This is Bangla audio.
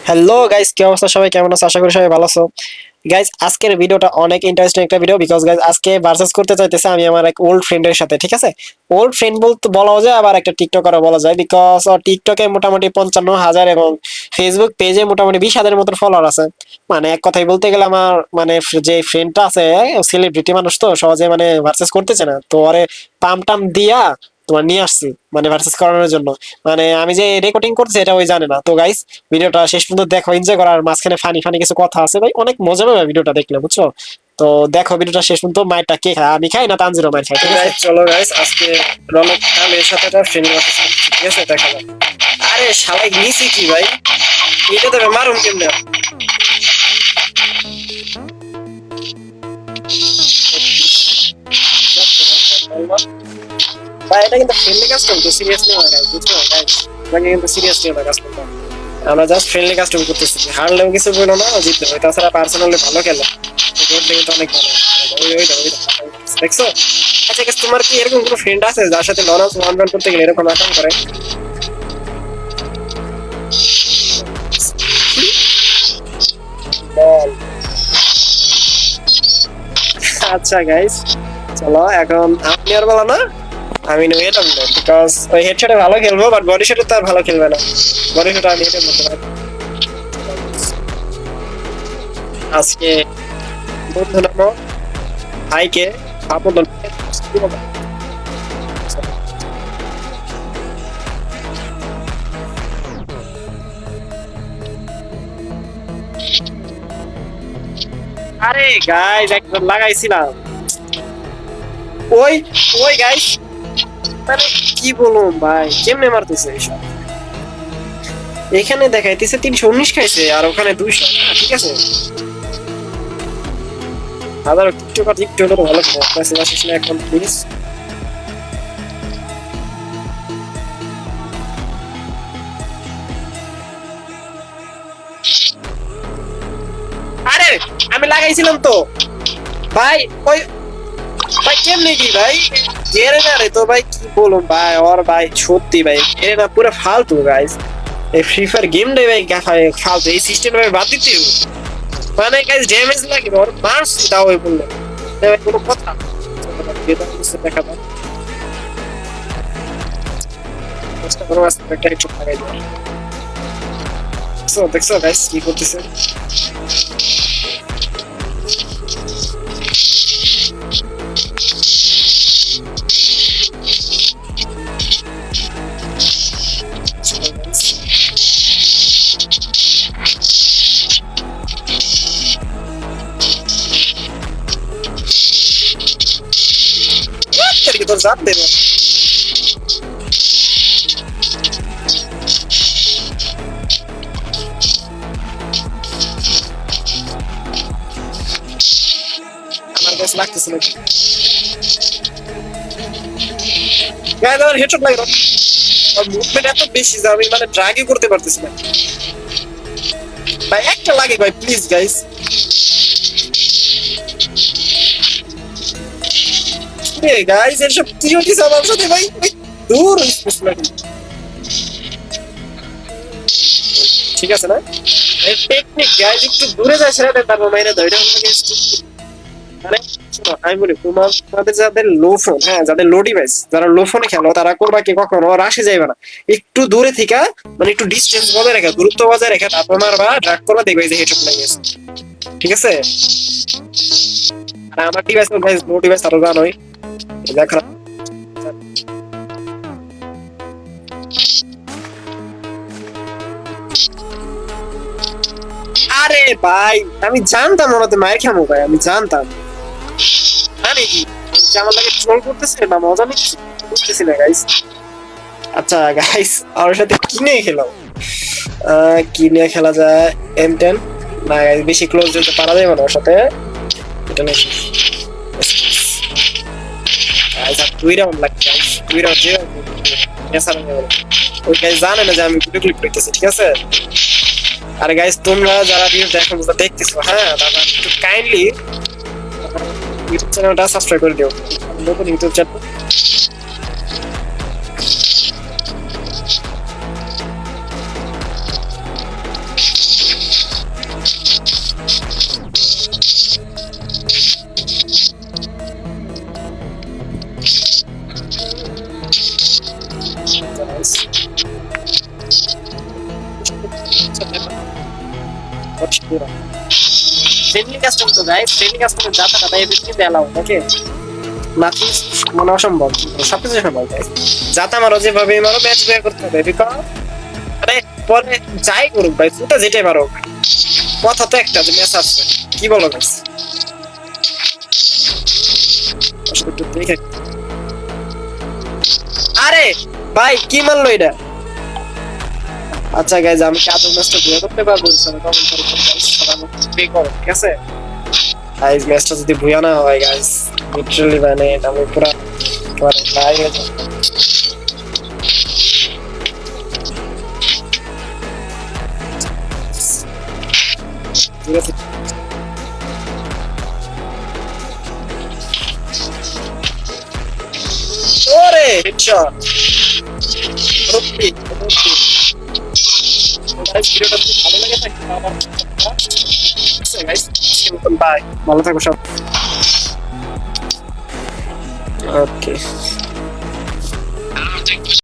হ্যালো গাইস, কি অবস্থা? সবাই কেমন আছো? আশা করি সবাই ভালো আছো। গাইস, আজকের ভিডিওটা অনেক ইন্টারেস্টিং একটা ভিডিও, বিকজ গাইস আজকে ভার্সেস করতে চাইতেছে আমি আমার এক ওল্ড ফ্রেন্ডের সাথে। ঠিক আছে, ওল্ড ফ্রেন্ড বলতে বলাও যায়, আবার একটা টিকটকারও বলা যায়, বিকজ টিকটকে মোটামুটি 55,000 এবং ফেসবুক পেজে মোটামুটি 20,000 মতো ফলোয়ার আছে। মানে এক কথায় বলতে গেলে আমার মানে যে ফ্রেন্ডটা আছে, সেলিব্রিটি মানুষ, তো সহজে মানে ভার্সেস করতেছে না, তো ওরে পাম টাম দিয়া তোমার নিয়ে আসছি মানে ভার্সেস করানোর জন্য। মানে আমি যে রেকর্ডিং করছি এটা ওই জানে না। তো গাইস, ভিডিওটা শেষ পর্যন্ত দেখো, এনজয় করার মাঝখানে ফানি ফানি কিছু কথা আছে ভাই, অনেক মজা পাবে ভিডিওটা দেখলে, বুঝছো? তো দেখো ভিডিওটা শেষ পর্যন্ত। মাইরটা কে খায়? আমি খাই না তানজিরও মাইর খাই? ঠিক আছে, চলো গাইস, আজকে রনক এর সাথে একটা ফ্রেন্ড আছে, ঠিক আছে, দেখা যাক। আরে শালাই নিছি কি ভাই, এটা দেবে মারুম কেমনে? ভাই এটা কিন্তু ফ্রেন্ডলি কাস্টম, তো সিরিয়াসলি না গাইস, বুঝছো গাইস? মানে কিন্তু সিরিয়াসলি না কাস্টমটা, আমরা জাস্ট ফ্রেন্ডলি কাস্টম করতেছি। হারলেও কিছু বলো না, জিতলে হয়। তাছাড়া পার্সোনালি ভালো খেলে, গেমটা কিন্তু অনেক ভালো। ওই দেখছো? আচ্ছা guys, তোমার কি এরকম কোনো ফ্রেন্ড আছে যার সাথে লড়াও ওয়ান রান করতে গেলে এরকম আকাম করে? বল। আচ্ছা গাইস, চলো এখন আপনি আর বলো না, আমি নেবো এটা, বিকজ ওই হেডশটে ভালো খেলবো, বাট বডি শটে তো আর ভালো খেলবে না। বডি শটে আমি এটা বলতে পারি। আজকে বন্ধু নামো ভাইকে আপন আরে গাইস একবার লাগাইছিলাম। ওই ওই গাইস, মানে কি বলুম ভাই, কেমনে মারতেছে এইসব? এখানে দেখাইতেছে 319 খাইছে, আর ওখানে 200। ঠিক আছে, হাজার টিকটক টিকটক ভালো মেসেজ আসিস না এখন প্লিজ। আরে আমি লাগাইছিলাম তো ভাই। ওই ভাই কেমনে কি ভাই, গেরে না রে তো ভাই, কি বলুম ভাই, ওর ভাই সত্যি ভাই গেরে না, পুরো ফালতু গাইস। এই ফ্রি ফায়ার গেমটাই ভাই ফালতু, এই সিস্টেমটা ভাই বাদ দিতে হবে। মানে গাইস ড্যামেজ লাগে ওর, মারছি তাও ওই বললো ভাই, কোনো কথা দেখা দাও। চেষ্টা করবো আজকে একটা হেডশট লাগাই দেওয়ার। দেখছো দেখছো গাইস কি করতেছে? তোর জান দেবে। আমার কাছে লাগতেছে না গাইস, আমার হেডশট লাগে না, আর মুভমেন্ট এত বেশি যে আমি মানে ড্রাগই করতে পারতেছি না ভাই। একটা লাগে ভাই প্লিজ গাইস। গাইস এসব কি হচ্ছে আমার সাথে ভাই? দূর স্পেশাল। ঠিক আছে না, টেকনিক গাইস, একটু দূরে যাচ্ছে না, তারপর মাইনে ধরে মানে শোনো, আমি বলি তোমাদের যাদের লো ফোন, হ্যাঁ যাদের লো ডিভাইস, যারা লো ফোনে খেলো, তারা করবা কি কখনো রাশে যাইবে না, একটু দূরে থেকে মানে একটু ডিস্টেন্স বজায় রেখে, দূরত্ব বজায় রেখে তারপর মারবা, ড্রাগ করবা, দেখবে যে হেডশট লেগে গেছে। ঠিক আছে, আর আমার ডিভাইস তো গাইস লো ডিভাইস, আরো জানোই দেখো। আরে ভাই আমি জানতাম ওনাতে মায়ের খামো ভাই, আমি জানতাম। জানি কি আমার লাগে ট্রোল করতেছে না মজা নিচ্ছি, বুঝতেছি না গাইস। আচ্ছা গাইস, ওর সাথে কি নিয়ে খেলাম? কি নিয়ে খেলা যায়? M10 না guys, বেশি ক্লোজ যেতে পারা যাবে না ওর সাথে, এটা নেই। গাইস আর 2 রাউন্ড লাগবে গাইস, 2 রাউন্ড যে এসার হয়ে গেল। ওই গাইস জানে না যে আমি ভিডিও ক্লিপ করতেছি, ঠিক আছে? আর গাইস তোমরা যারা ভিডিও দেখতেছো, হ্যাঁ দাদা একটু কাইন্ডলি ইউটিউব চ্যানেলটা সাবস্ক্রাইব করে দিও, নতুন ইউটিউব চ্যানেল। ফ্রেন্ডলি কাস্টম তো গাইস, ফ্রেন্ডলি কাস্টমের যাতা টাতা এভরিথিং দেলাও ওকে, নাথিং মানে অসম্ভব, সবকিছু সম্ভব গাইস। যাতা মারো যেভাবে মারো ম্যাচ বের করতে হবে, বিকজ মানে পরে যাই করুক ভাই, ফুটা যেটাই মারো, কথা তো একটা যে ম্যাচ আছে, কি বলো গাইস? আরে ভাই কি মারলো এটা? আচ্ছা গাইজ, আমি কি আদৌ ম্যাচটা বুয়া করতে পারবো? কমেন্ট করে পে করো, ঠিক আছে গাইজ। ম্যাচটা যদি বুয়া না হয় গাইজ, লিটারালি মানে আমি পুরা মানে নাই হয়ে যাবো। ঠিক আছে, ওরে হেডশট, সত্যি সত্যি। গাইজ ভিডিওটা যদি ভালো লাগে থাকে আবার গাইজ, আজকের মতন বাই, ভালো থাকো সব, ওকে।